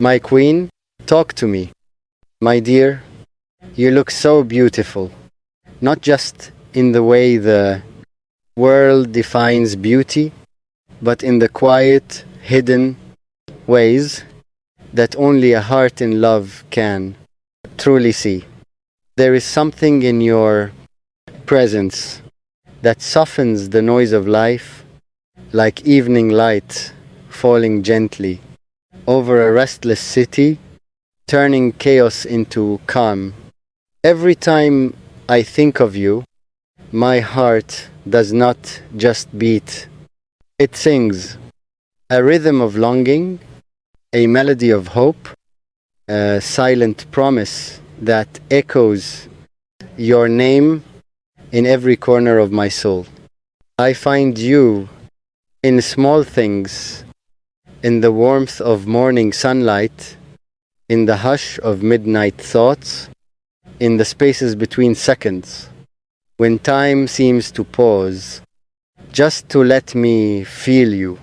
My queen, talk to me. My dear, you look so beautiful, not just in the way the world defines beauty, but in the quiet, hidden ways that only a heart in love can truly see. There is something in your presence that softens the noise of life, like evening light falling gently over a restless city, turning chaos into calm. Every time I think of you, my heart does not just beat, it sings a rhythm of longing, a melody of hope, a silent promise that echoes your name in every corner of my soul. I find you in small things, in the warmth of morning sunlight, in the hush of midnight thoughts, in the spaces between seconds, when time seems to pause, just to let me feel you.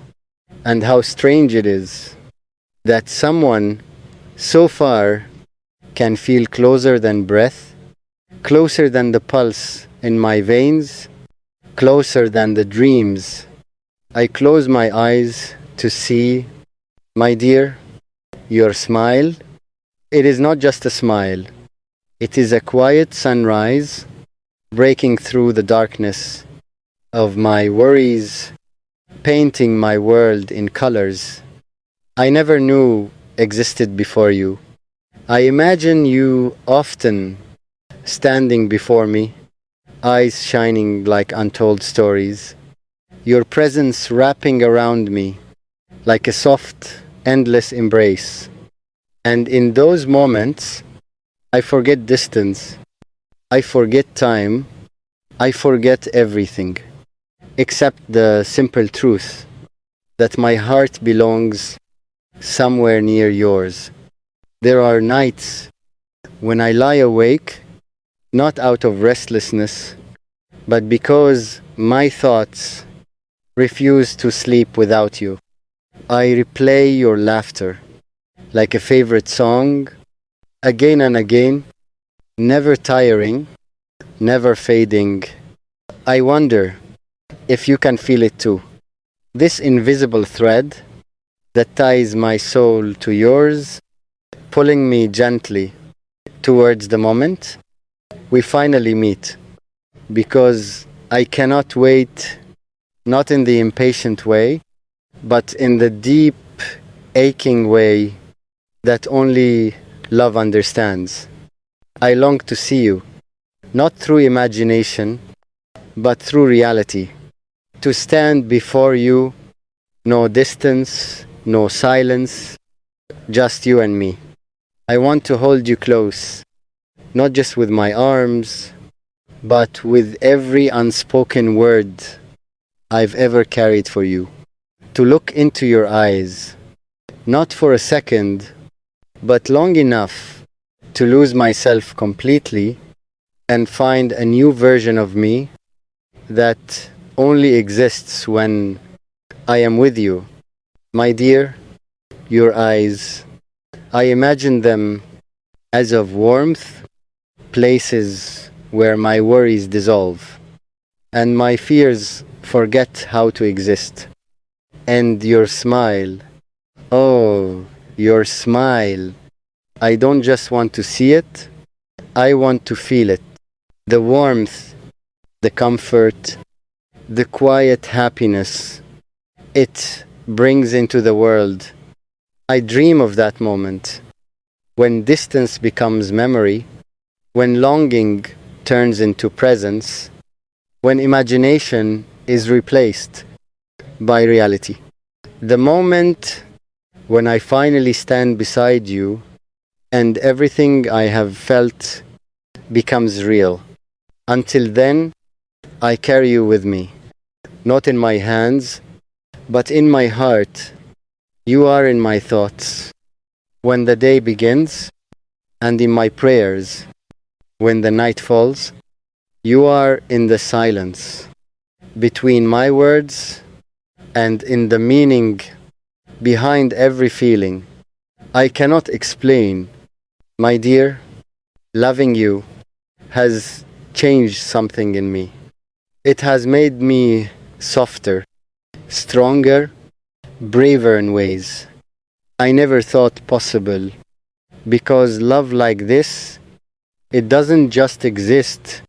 And how strange it is that someone so far can feel closer than breath, closer than the pulse in my veins, closer than the dreams. I close my eyes to see, my dear, your smile. It is not just a smile, it is a quiet sunrise breaking through the darkness of my worries, painting my world in colors I never knew existed before you. I imagine you often standing before me, eyes shining like untold stories, your presence wrapping around me like a soft, endless embrace. And in those moments, I forget distance, I forget time, I forget everything, except the simple truth that my heart belongs somewhere near yours. There are nights when I lie awake, not out of restlessness, but because my thoughts refuse to sleep without you. I replay your laughter like a favorite song, again and again, never tiring, never fading. I wonder if you can feel it too. This invisible thread that ties my soul to yours, pulling me gently towards the moment we finally meet. Because I cannot wait, not in the impatient way, but in the deep, aching way that only love understands. I long to see you, not through imagination, but through reality. To stand before you, no distance, no silence, just you and me. I want to hold you close, not just with my arms, but with every unspoken word I've ever carried for you. To look into your eyes, not for a second, but long enough to lose myself completely and find a new version of me that only exists when I am with you. My dear, your eyes, I imagine them as of warmth, places where my worries dissolve and my fears forget how to exist. And your smile, oh, your smile. I don't just want to see it, I want to feel it. The warmth, the comfort, the quiet happiness it brings into the world. I dream of that moment when distance becomes memory, when longing turns into presence, when imagination is replaced by reality. The moment when I finally stand beside you and everything I have felt becomes real. Until then, I carry you with me, not in my hands, but in my heart. You are in my thoughts when the day begins, and in my prayers when the night falls. You are in the silence between my words and in the meaning behind every feeling. I cannot explain. My dear, loving you has changed something in me. It has made me softer, stronger, braver in ways I never thought possible. Because love like this, it doesn't just exist,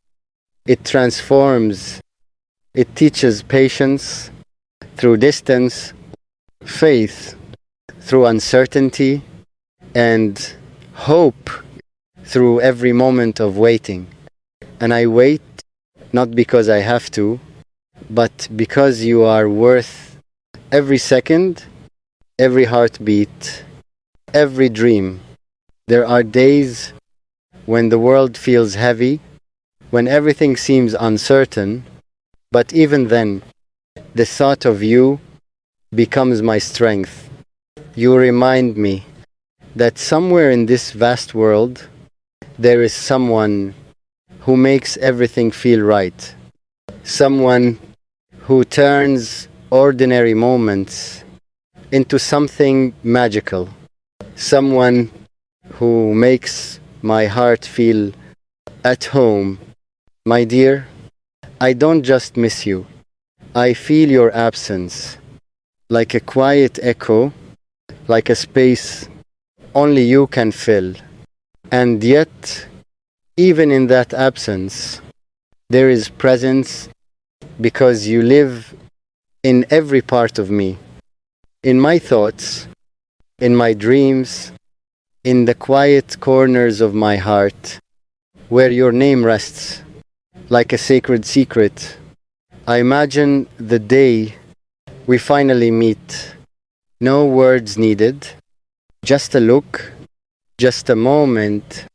it transforms. It teaches patience through distance, faith through uncertainty, and hope through every moment of waiting. And I wait not because I have to, but because you are worth every second, every heartbeat, every dream. There are days when the world feels heavy, when everything seems uncertain, but even then, the thought of you becomes my strength. You remind me that somewhere in this vast world, there is someone who makes everything feel right. Someone who turns ordinary moments into something magical. Someone who makes my heart feel at home. My dear, I don't just miss you. I feel your absence, like a quiet echo, like a space only you can fill. And yet, even in that absence, there is presence because you live in every part of me, in my thoughts, in my dreams, in the quiet corners of my heart, where your name rests like a sacred secret. I imagine the day we finally meet. No words needed, just a look, just a moment,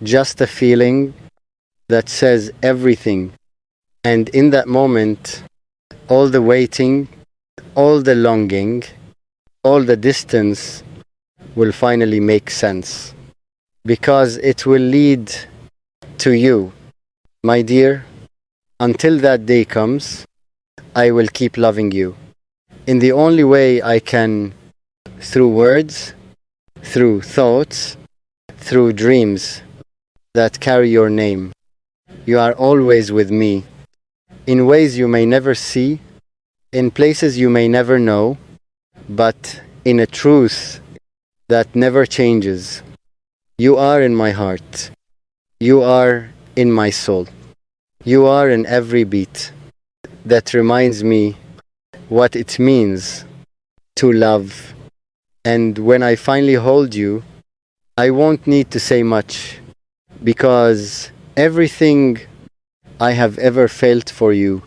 just a feeling that says everything. And in that moment, all the waiting, all the longing, all the distance will finally make sense. Because it will lead to you. My dear, until that day comes, I will keep loving you. In the only way I can, through words, through thoughts, through dreams that carry your name. You are always with me, in ways you may never see, in places you may never know, but in a truth that never changes. You are in my heart. You are in my soul. You are in every beat that reminds me what it means to love. And when I finally hold you, I won't need to say much because everything I have ever felt for you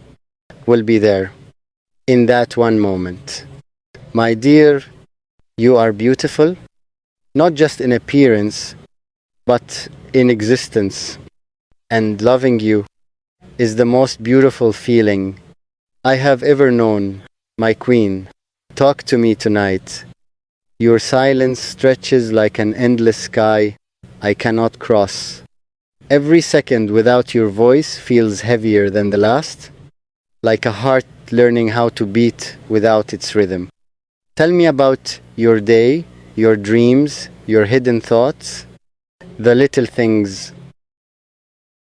will be there in that one moment. My dear, you are beautiful, not just in appearance, but in existence. And loving you is the most beautiful feeling I have ever known, my queen. Talk to me tonight. Your silence stretches like an endless sky I cannot cross. Every second without your voice feels heavier than the last, like a heart learning how to beat without its rhythm. Tell me about your day, your dreams, your hidden thoughts, the little things